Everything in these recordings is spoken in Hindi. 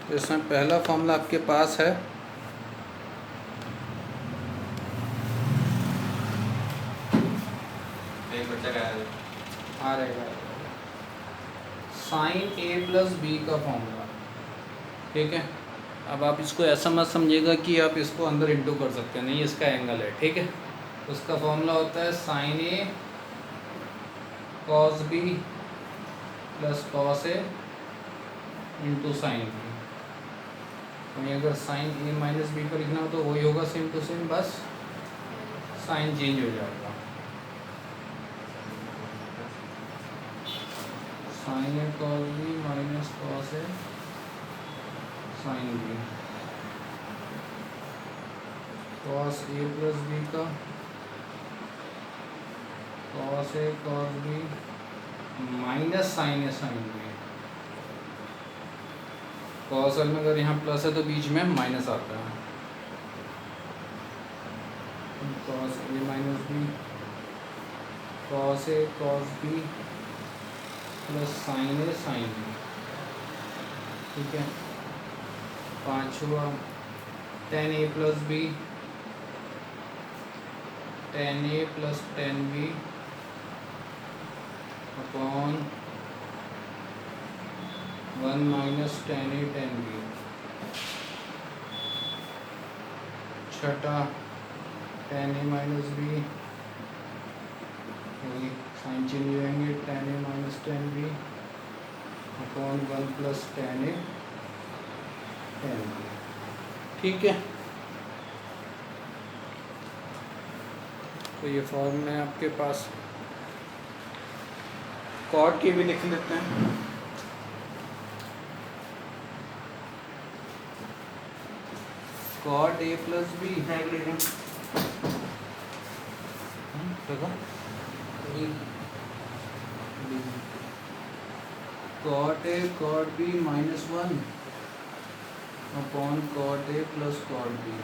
तो इसमें पहला फॉर्मूला आपके पास है एक बच्चा का आ रहेगा साइन ए प्लस बी का फॉर्मूला। ठीक है, अब आप इसको ऐसा मत समझिएगा कि आप इसको अंदर इंटू कर सकते हैं, नहीं, इसका एंगल है। ठीक है, उसका फॉर्मूला होता है sign A cos B plus cos A into sine B. वहीं अगर साइन ए माइनस बी को लिखना हो तो वही होगा सेम टू सेम, बस साइन चेंज हो जाएगा। Sign A cos B minus cos A sine B, cos A plus B का cos A cos B minus sine A sine B. Cos में अगर यहाँ प्लस है तो बीच में माइनस आता है, cos A minus B cos A cos B plus sin A sign B. ठीक है, पांचवा tan A plus B tan A plus tan B upon 1 minus tan A tan B. छठा टेन ए माइनस बी, वही साइन चेंज हो जाएंगे, tan A minus tan B upon 1 plus tan A tan B. ठीक है, तो ये फॉर्मूला है आपके पास। कॉट के भी लिख लेते हैं। Cot A plus B cot A cot B minus 1 upon cot A plus cot B.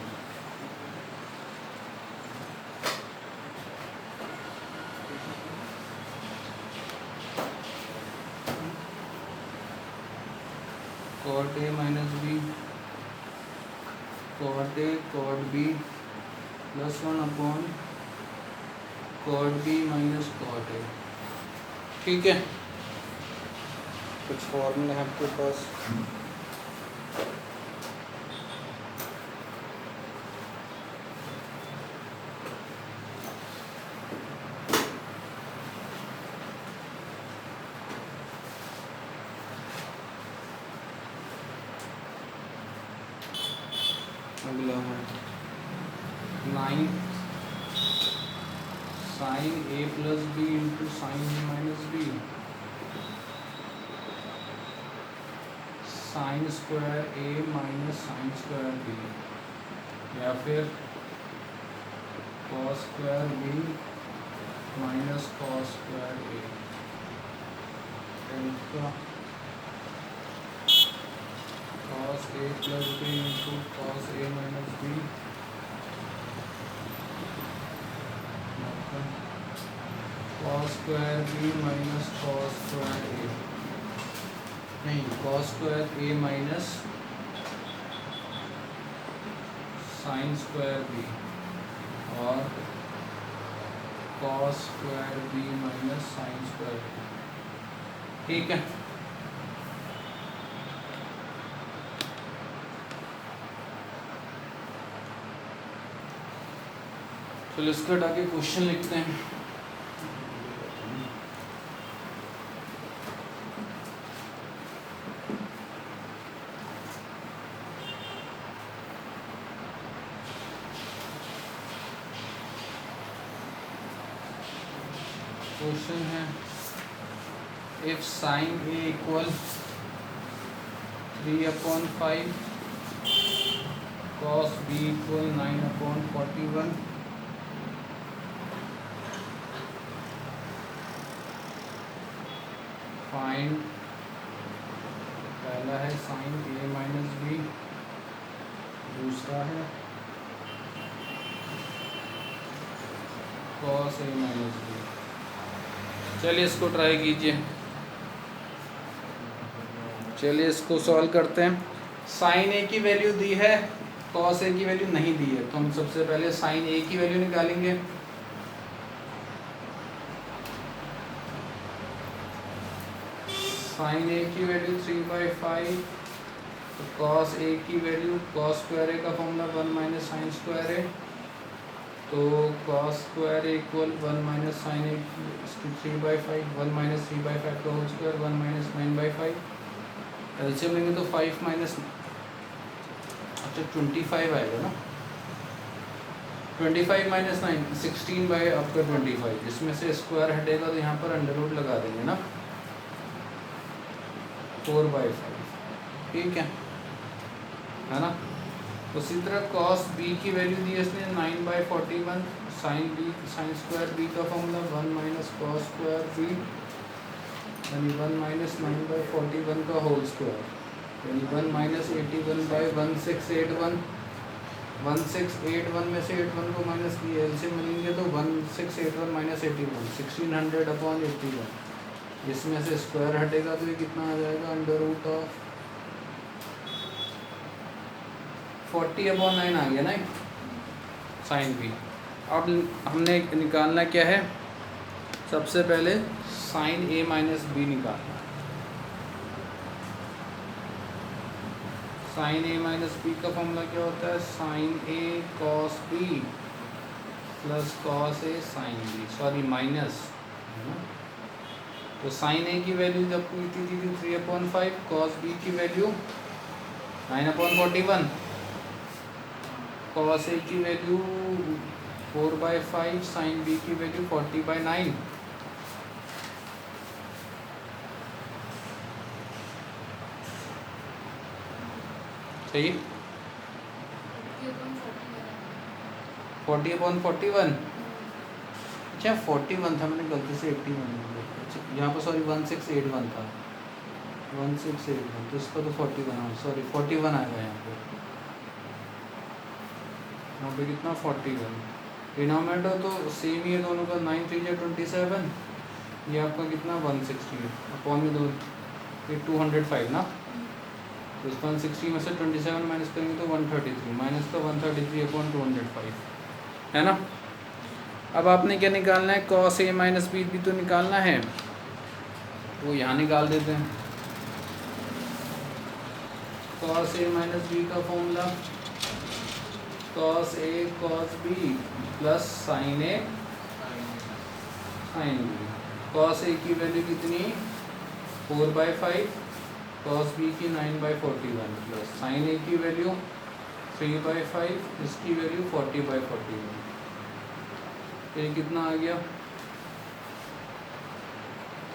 Cot A minus B cot A cot B plus 1 upon cot B minus cot A. ठीक है, कुछ फॉर्मूला है आपके पास। अगला है 9 sine A plus B into sine A minus B sine square A minus sine square B, या फिर cos square B minus cos square A. का cos A plus B into cos A minus B cos square B minus cos square A, नहीं, cos square A minus sine square B और cos square B minus sine square B. ठीक है, चलो इसका हटा के क्वेश्चन लिखते हैं। क्वेश्चन है if sine A equal 3/5 cos B equal 9/41 find, पहला है साइन ए माइनस बी, दूसरा है कॉस ए माइनस बी। चलिए इसको ट्राई कीजिए, चलिए इसको सॉल्व करते हैं। साइन ए की वैल्यू दी है, कॉस ए की वैल्यू नहीं दी है, तो हम सबसे पहले साइन ए की वैल्यू निकालेंगे। साइन ए की वैल्यू 3/5, तो कॉस ए की वैल्यू, कॉस स्क्वायर ए का formula 1 minus sine square A, तो cos square equal 1 minus sine A 3/5, 1 minus 3/5 का होल स्क्वायर, 1 माइनस 9/5, एलसीएम लेंगे तो 5 माइनस, अच्छा 25 आएगा ना, 25 माइनस 9 16 बाई आपका 25, इसमें से स्क्वायर हटेगा तो यहाँ पर अंडर रूट लगा देंगे ना, 4/5, ठीक है ना। उसी तरह कॉस बी की वैल्यू दी है इसने 9/41, साइन स्क्वायर बी का formula 1 minus cos square B यानी 1 माइनस 9/41 का होल स्क्वायर यानी 1 माइनस 81/1681, 1681 में से 81 को माइनस किए एलसीएम मिलेंगे तो 1681 माइनस 81, 1600/81, इसमें से स्क्वायर हटेगा तो ये कितना आ जाएगा, अंडर रूट ऑफ 40/9 आ गया ना साइन बी। अब हमने निकालना क्या है, सबसे पहले साइन ए माइनस बी निकालना। साइन ए माइनस बी का फॉर्मूला क्या होता है, sign A cos B plus cos A sine B, sorry minus, है ना। तो साइन ए की वैल्यू जब पूरी थी 3/5, कॉस बी की वैल्यू 9/41, कॉस ए की वैल्यू 4/5, साइन बी की वैल्यू 40/9। सही, 40/41, अच्छा 41 था, मैंने गलती से 81, अच्छा यहाँ पर सॉरी 1681 था, 1681, तो इसका तो 41, सॉरी 41 आएगा यहाँ पे कितना 41, डिनोमिनेटर तो सेम ही है दोनों का, 9 3 27, ये आपका कितना 160 अपॉन में दो, ये 205 ना, तो इस 160 में से 27 माइनस करेंगे तो 133, माइनस का 133/205, है ना। अब आपने क्या निकालना है, कॉस ए माइनस बी भी तो निकालना है, तो यहाँ निकाल देते हैं। कॉस ए माइनस बी का formula cos A cos B plus sin A sine B. Cos ए की वैल्यू कितनी 4/5, कॉस बी की 9/41 प्लस साइन ए की वैल्यू 3/5, इसकी वैल्यू 40/41, ये कितना आ गया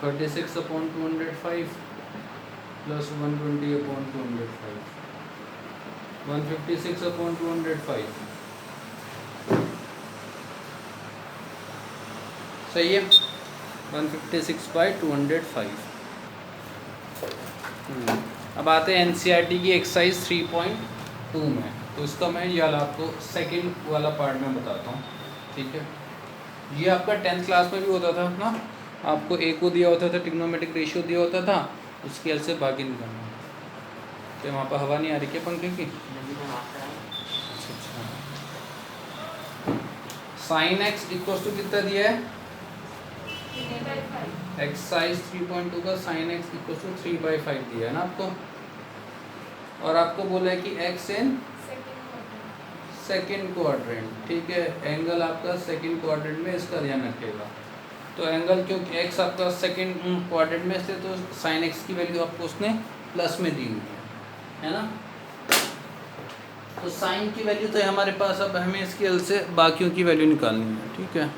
36/205 प्लस 120/205, 156/205, सही है, 156/205। अब आते हैं एनसीईआरटी की एक्सरसाइज 3.2 में, तो इसका मैं ये वाला आपको सेकंड वाला पार्ट में बताता हूँ, ठीक है। ये आपका 10th क्लास में भी होता था ना, आपको ए को दिया होता था, ट्रिग्नोमेट्रिक रेशियो दिया होता था, उसके एल से बाकी निकालना। तो वहाँ पर हवा नहीं आ रही क्या पंखे की? अच्छा, साइन एक्स इक्वल टू कितना दिया है, एक्सरसाइज 3.2 का साइन एक्स इक्वल टू 3/5 दिया है ना आपको, और आपको बोला है कि एक्स इन सेकेंड क्वाड्रेंट, ठीक है, एंगल आपका सेकेंड क्वाड्रेंट में, इसका ध्यान रखिएगा। तो एंगल क्योंकि एक्स आपका सेकेंड क्वाड्रेंट में इसलिए तो साइन एक्स की वैल्यू आपको उसने प्लस में दी हुई है ना। तो साइन की वैल्यू तो है हमारे पास, अब हमें इसकी एल से बाकियों की वैल्यू निकालनी है, ठीक है।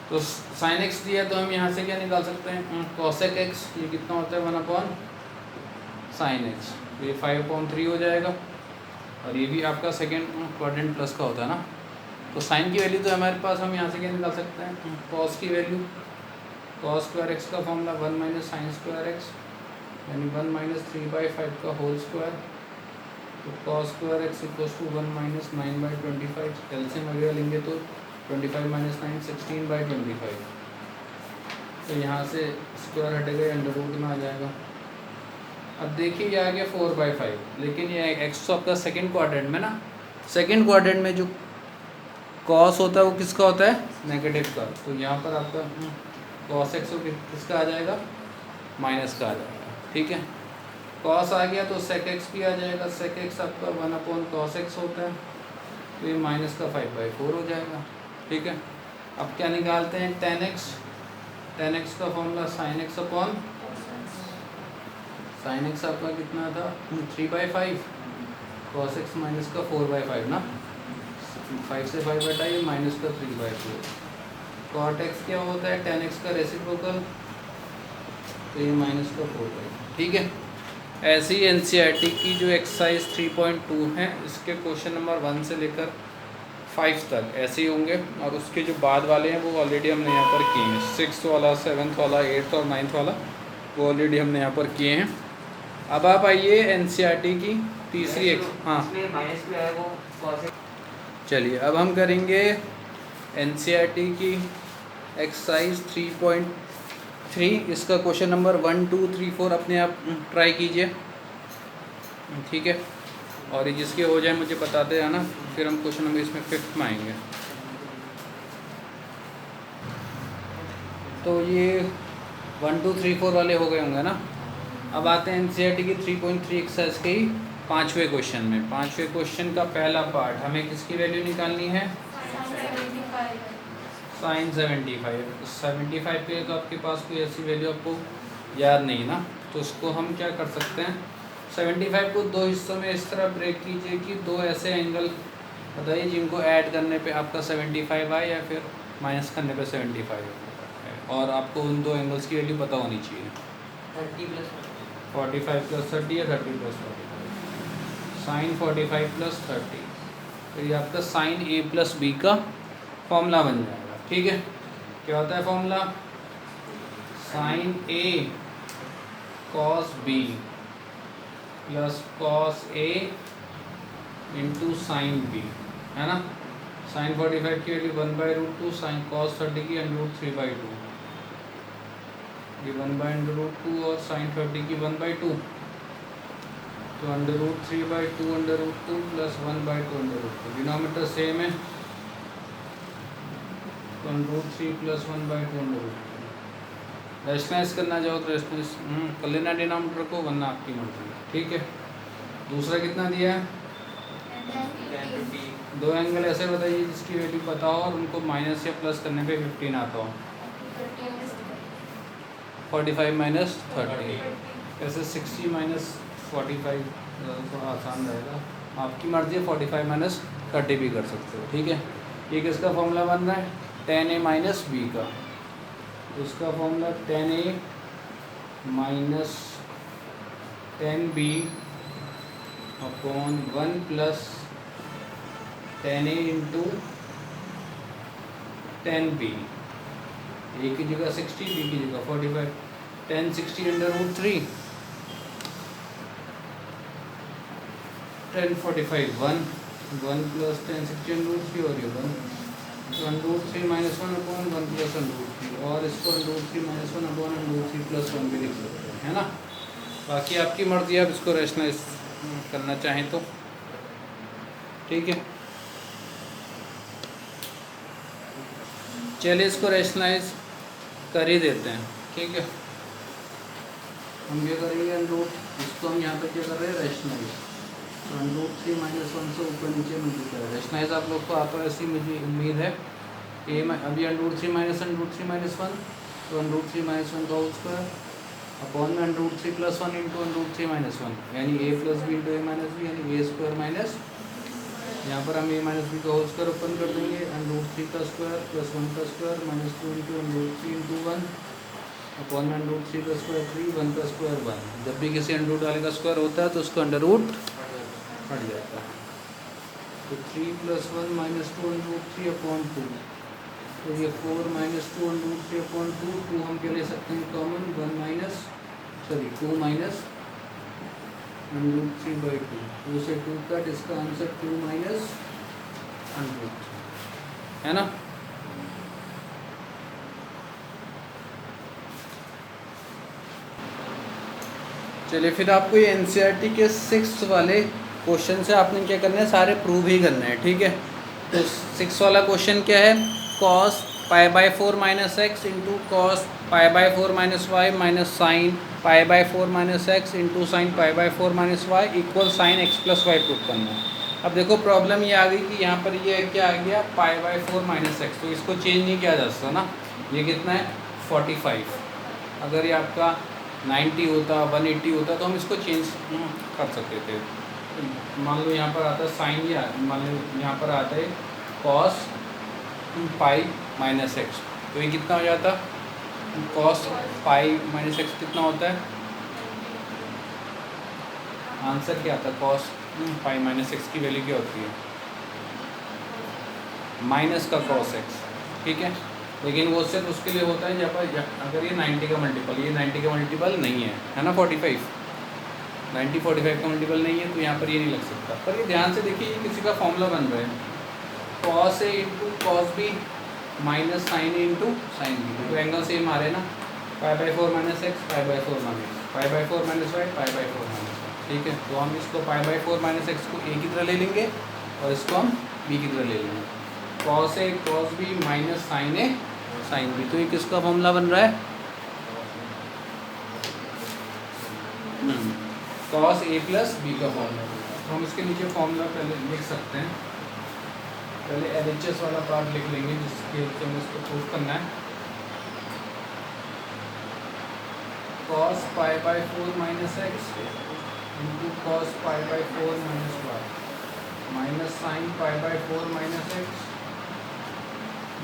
तो साइन एक्स दिया तो हम यहाँ से क्या निकाल सकते हैं, कॉसेक एक्स, ये कितना होता है 1/sin x, तो ये 5/3 हो जाएगा, और ये भी आपका सेकेंड क्वाड्रेंट प्लस का होता है ना। तो साइन की वैल्यू तो हमारे पास, हम यहाँ से क्या निकाल सकते हैं, कॉस की वैल्यू, कॉस स्क्वायर एक्स का formula 1 minus sine square X यानी 1 माइनस 3/5 का होल स्क्वायर, तो cos square X equals to 1 minus 9/25, LCM वगैरह लेंगे तो 25 माइनस 9 16/25, तो यहाँ से स्क्वायर हटेगा, अंडर रूट में आ जाएगा, अब देखिए ये आ गया 4/5, लेकिन ये एक्स तो आपका सेकंड क्वाड्रेंट में ना, सेकंड क्वाड्रेंट में जो कॉस होता है वो किसका होता है, नेगेटिव का। तो यहाँ पर आपका कॉस एक्स किसका आ जाएगा, माइनस का आ जाएगा। ठीक है, कॉस आ गया तो सेक एक्स भी आ जाएगा। सेक एक्स आपका 1/cos x होता है, तो ये माइनस का 5/4 हो जाएगा। ठीक है, अब क्या निकालते हैं, tan x। tan x का formula sin x upon sin x आपका कितना था, 3/5, cos x माइनस का 4/5 ना, 5 से 5 हटाइए, माइनस का 3/4। cot x क्या होता है, tan x का रेसिप्रोकल, तो ये माइनस का 4/5। ठीक है, ऐसी एनसीईआरटी की जो एक्सरसाइज 3.2 है, इसके क्वेश्चन नंबर 1 से लेकर 5 तक ऐसे ही होंगे, और उसके जो बाद वाले हैं वो ऑलरेडी हमने यहाँ पर किए हैं। 6th वाला, 7th वाला, 8th और 9th वाला वो ऑलरेडी हमने यहाँ पर किए हैं। अब आप आइए एनसीईआरटी की तीसरी हाँ चलिए, अब हम करेंगे एनसीईआरटी की एक्सरसाइज 3.3। इसका क्वेश्चन नंबर 1, 2, 3, 4 अपने आप ट्राई कीजिए। ठीक है, और ये जिसके हो जाए मुझे बताते हैं ना, फिर हम क्वेश्चन नंबर इसमें 5th में आएंगे। तो ये 1, 2, 3, 4 वाले हो गए होंगे ना। अब आते हैं एनसीईआरटी की 3.3 एक्सरसाइज के 5वें क्वेश्चन में। 5वें क्वेश्चन का पहला पार्ट, हमें किसकी वैल्यू निकालनी है, sin 75। 75 पे तो आपके पास कोई ऐसी वैल्यू आपको याद नहीं ना, तो उसको हम क्या कर सकते हैं, 75 को दो हिस्सों में इस तरह ब्रेक कीजिए कि दो ऐसे एंगल बताइए जिनको ऐड करने पे आपका 75 आए या फिर माइनस करने पे 75 है, और आपको उन दो एंगल्स की वैल्यू पता होनी चाहिए। 45 + 30 या 30 + 45, sin 45 + 30, तो ये आपका sin a + b का फॉर्मूला बन जाएगा। ठीक है, क्या होता है formula, sin a cos b + cos a × sin b, है ना। sin 45 की वैल्यू 1/√2, sin cos 30 की √3/2, ये 1/√2 और sin 30 की 1/2, तो √3/2 √2 + 1/2 √2, डिनोमिनेटर सेम है, तो √3 + 1/2 √2। रैशनलाइज करना चाहो तो रैशनलाइज कर लेना डिनोमिनेटर को, वरना आपकी मर्जी है। ठीक है, दूसरा कितना दिया है, दो एंगल ऐसे बताइए जिसकी वैल्यू पता हो और उनको माइनस या प्लस करने पे 15 आता हो। 45 - 30, ऐसे 60 - 45 थोड़ा आसान रहेगा, आपकी मर्जी है, 45 - 30 भी कर सकते हो। ठीक है, ये किसका फॉर्मूला बन रहा है, tan a - b का, उसका formula tan a - tan b upon 1 + tan a × tan b, a की जगह 60, b की जगह 45, tan 60 √3, tan 45 1 + tan 60 √3, और ये 1 √3 - 1 अपॉन 1 + √3, और इसको √3 - 1 अपॉन √3 + 1 भी लिख सकते हैं, है ना। बाकी आपकी मर्जी है, आप इसको रैशनलाइज करना चाहें तो। ठीक है, चलिए इसको रैशनलाइज कर ही देते हैं। ठीक है, हम ये करेंगे इसको हम यहाँ पे क्या कर रहे हैं, रैशनलाइज, तो √3 - 1 से ऊपर नीचे मल्टीप्लाई। रैशनलाइज आप लोग को आता है ऐसी मुझे उम्मीद है। अभी √3 - 1 √3 - 1, तो √3 - 1 का होल स्क्वायर अपॉन में √3 + 1 × √3 - 1, यानी a + b × a - b, यानी a² माइनस, यहाँ पर हम a - b का होल स्क्वायर ओपन कर देंगे, √3 का स्क्वायर + 1 का स्क्वायर -2 × √3 × 1 अपॉन में √3 का स्क्वायर 3, 1 का स्क्वायर 1। जब भी किसी अंडर वाले का स्क्वायर होता है तो उसका अंडर रूट हट जाता है, तो 3 + 1 -2 √3 अपॉन 2, तो ये 4 - 2 √3 अपॉन 2, 2 हम क्या ले सकते हैं कॉमन, 2 √3/2, 2 से 2 कट, इसका आंसर 2 - √3, है ना। चलिए फिर आपको ये एनसीईआरटी के 6 वाले क्वेश्चन से आपने क्या करना है, सारे प्रूव ही करने हैं, ठीक है। तो 6 वाला क्वेश्चन क्या है, cos pi by 4 minus X into cos pi by 4 minus Y minus sine pi by 4 minus X into sine pi by 4 minus Y equal sine X plus Y prove करना है। अब देखो प्रॉब्लम ये आ गई कि यहाँ पर ये क्या आ गया, पाई बाई 4 माइनस एक्स, तो इसको चेंज नहीं किया जा सकता ना। ये कितना है 45, अगर ये आपका 90 होता 180 होता तो हम इसको चेंज कर सकते थे। मान लो यहाँ पर आता है साइन, या मान लो यहाँ पर आता है कॉस पाई माइनस एक्स, तो ये कितना हो जाता, कॉस पाई माइनस एक्स कितना होता है, आंसर क्या आता है, कॉस पाई माइनस एक्स की वैल्यू क्या होती है, माइनस का कॉस एक्स, ठीक है। लेकिन वो सिर्फ उसके लिए होता है जब अगर ये 90 का मल्टीपल, ये 90 का मल्टीपल नहीं है ना, 45 90 45 का मल्टीपल नहीं है, तो यहाँ पर ये नहीं लग सकता। पर ये ध्यान से देखिए, ये किसी का फॉर्मूला बन रहा है, cos A into cos B minus sine A into sine B, तो एंगल सेम आ रहे हैं ना, pi by 4 minus X pi by 4 minus pi by 4 minus Y pi by 4 minus Y, ठीक है। तो हम इसको पाई बाई 4 माइनस एक्स को ए की तरह ले लेंगे और इसको हम बी की तरह ले लेंगे, cos A cos B minus sine A sign B, तो ये किसका फॉर्मूला बन रहा है, कॉस ए प्लस बी का फॉर्मूला। तो हम इसके नीचे फॉर्मूला पहले लिख सकते हैं, पहले LHS वाला पार्ट लिख लेंगे जिसके हमें इसको प्रूफ करना है। Cos pi by 4 minus X into cos pi by 4 minus Y minus sine pi by 4 minus X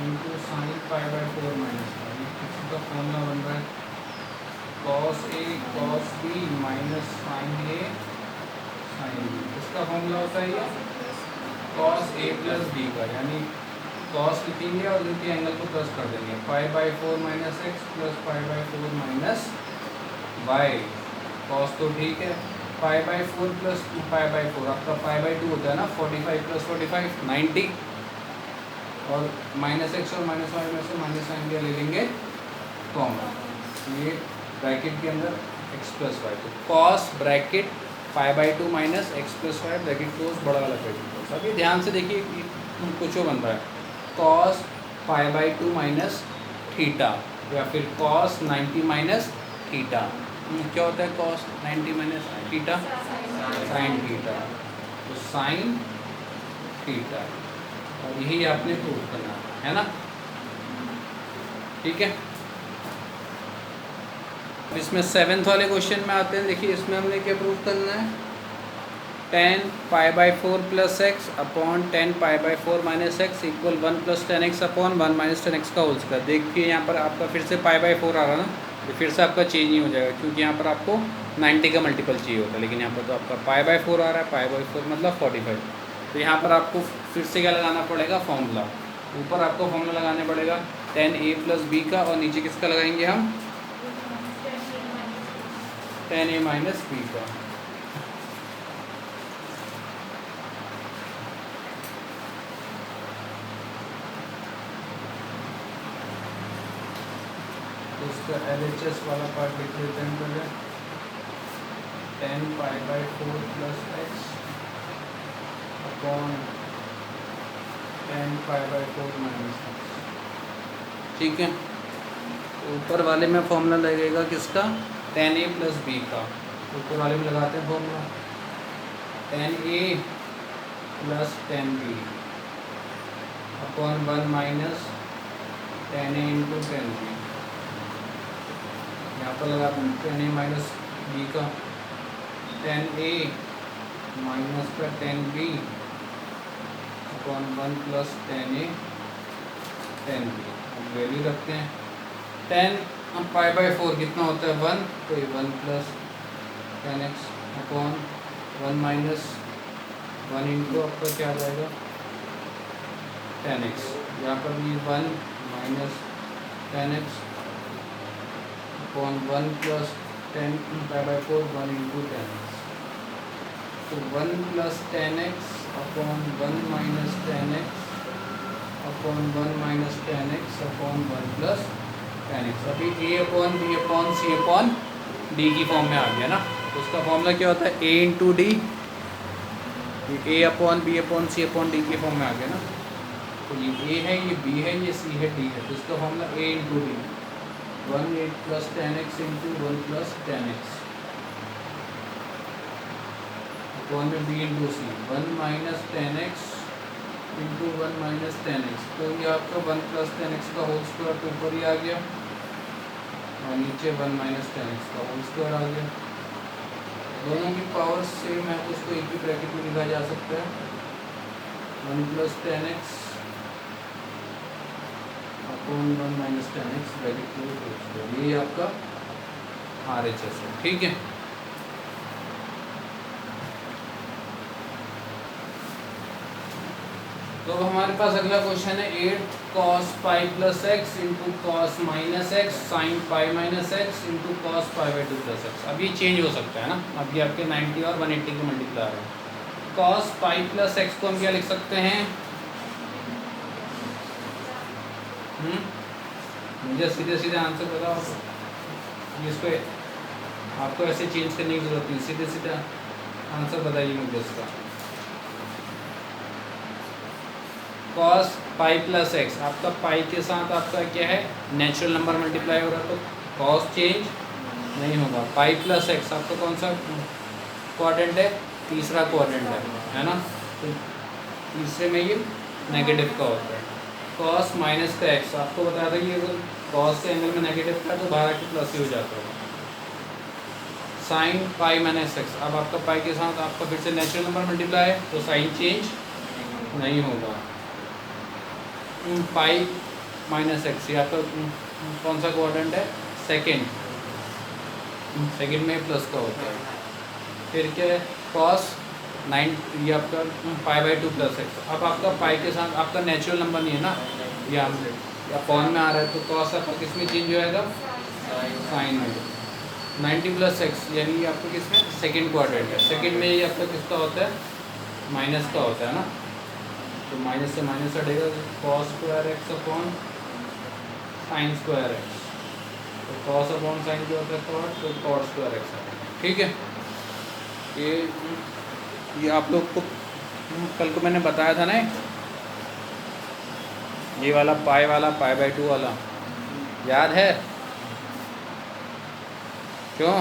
into sine pi by 4 minus Y, किसी का फॉर्मूला बन रहा है cos A cos B minus sine A sign B, इसका फॉर्मूला होता है ये कॉस ए प्लस बी का, यानी कॉस लिखेंगे और इनके एंगल को प्लस कर देंगे, pi by 4 minus X plus pi by 4 minus Y, cos तो ठीक है, pi by 4 plus pi by 4, आपका पाई बाई 2 होता है ना, 45 प्लस 45 90, और माइनस एक्स और माइनस वाई में से माइनस साइन क्या ले लेंगे कॉमन, ये ब्रैकेट के अंदर एक्स प्लस वाई, तो cos bracket pi by 2 minus X plus Y bracket close बड़ा वाला ब्रैकेट क्लोज। अभी ध्यान से देखिए कुछ बन रहा है, cos pi by 2 minus theta, या फिर कॉस 90 माइनस थीटा, क्या होता है cos 90 minus theta, sine theta, तो साइन थीटा, और यही आपने प्रूव करना है ना, ठीक है। इसमें 7th वाले क्वेश्चन में आते हैं, देखिए इसमें हमने क्या प्रूव करना है, tan pi by 4 plus x upon tan pi by 4 minus x equal 1 plus ten x upon 1 minus ten x का होल स्क्वायर। देखिए यहाँ पर आपका फिर से पाई बाई 4 आ रहा ना, तो फिर से आपका चेंज नहीं हो जाएगा, क्योंकि यहाँ पर आपको 90 का मल्टीपल चाहिए होता है, लेकिन यहाँ पर तो आपका पाई बाई 4 आ रहा है, पाई बाई 4 मतलब 45, तो यहाँ पर आपको फिर से क्या लगाना पड़ेगा, फॉर्मूला, ऊपर आपको फॉर्मूला लगाना पड़ेगा tan a प्लस बी का, और नीचे किसका लगाएंगे हम, tan a माइनस बी का। तो इसका LHS वाला पार्ट लिख लेते हैं पहले, tan pi by 4 plus x upon tan pi by 4 minus x, ठीक है। ऊपर वाले में फॉर्मूला लगेगा किसका, tan a प्लस बी का, ऊपर वाले में लगाते हैं formula, tan a plus tan b upon 1 minus tan a into tan b, यहाँ पर लगाते हैं tan a माइनस बी का, tan a माइनस का tan b upon 1 plus tan a tan b, अब वैल्यू रखते हैं, tan पाई बाई 4 कितना होता है 1, तो ये 1 plus tan x upon 1 minus 1 into आपका क्या आ जाएगा tan x, यहाँ पर भी 1 minus tan x upon 1 plus tan pi by 4 1 into tan x, तो 1 plus tan x upon 1 minus tan x upon 1 minus tan x upon 1 plus tan x, अभी a upon b upon c upon d की फॉर्म में आ गया ना, तो उसका फॉर्मूला क्या होता है, ए इंटू डी, ए अपॉन बी अपॉन सी अपॉन डी के फॉर्म में आ गया ना। तो ये ए है, ये बी है, ये सी है, डी है, तो इसका formula A into D, 1 plus 10x into 1 plus 10x upon में B into C, 1 minus 10x into 1 minus 10x। तो ये आपका 1 प्लस 10x का होल स्क्वायर तो ऊपर ही आ गया और नीचे 1 माइनस 10x का होल स्क्वायर आ गया। दोनों की पावर सेम है तो उसको एक ही ब्रैकेट में लिखा जा सकता है, 1 plus 10x upon 1 minus 10x bracket में होल स्क्वायर। ये आपका RHS है, ठीक है। तो हमारे पास अगला क्वेश्चन है 8 cos pi plus x into cos minus x sine pi minus X into cos pi by 2 plus x. अब ये चेंज हो सकता है ना, अब ये आपके 90 और 180 के मल्टीप्लाई है। cos पाई प्लस एक्स को हम क्या लिख सकते हैं, मुझे सीधे सीधे आंसर बताओ, इसको आपको ऐसे चेंज करने की जरूरत नहीं, सीधे सीधे आंसर बताइए मुझे इसका। cos पाई प्लस एक्स, आपका पाई के साथ आपका क्या है, नेचुरल नंबर मल्टीप्लाई हो रहा है तो cos चेंज नहीं होगा। पाई प्लस एक्स आपका कौन सा क्वाड्रेंट है, तीसरा क्वाड्रेंट है ना, तो तीसरे में ये नेगेटिव का होता है। cos माइनस का एक्स आपको बताया था कि अगर cos के एंगल में नेगेटिव का तो बाहर के प्लस ही हो जाता है। साइन पाई माइनस एक्स, अब आपका पाई के साथ आपका फिर से नेचुरल नंबर मल्टीप्लाई है तो साइन चेंज नहीं होगा। पाई माइनस एक्स, ये आपका कौन सा क्वाड्रेंट है, सेकंड, सेकंड में प्लस का होता है। फिर क्या है, cos 9, ये आपका पाई बाई 2 प्लस एक्स। अब आपका पाई के साथ आपका नेचुरल नंबर नहीं है ना, या अपॉन में आ रहा है तो cos आपका किस में चेंज हो जाएगा, साइन में। 90 प्लस एक्स यानी आपका किस में, सेकेंड क्वाड्रेंट है, सेकेंड में ये आपका किसका होता है, माइनस का होता है ना, तो माइनस से माइनस हटेगा, cos square x upon sine square x, तो cos अपॉन साइन जो होता है cot, तो cot स्क्वायर एक्स है, ठीक है। ये आप लोग को कल को मैंने बताया था ना, ये वाला पाई बाई 2 वाला याद है, क्यों?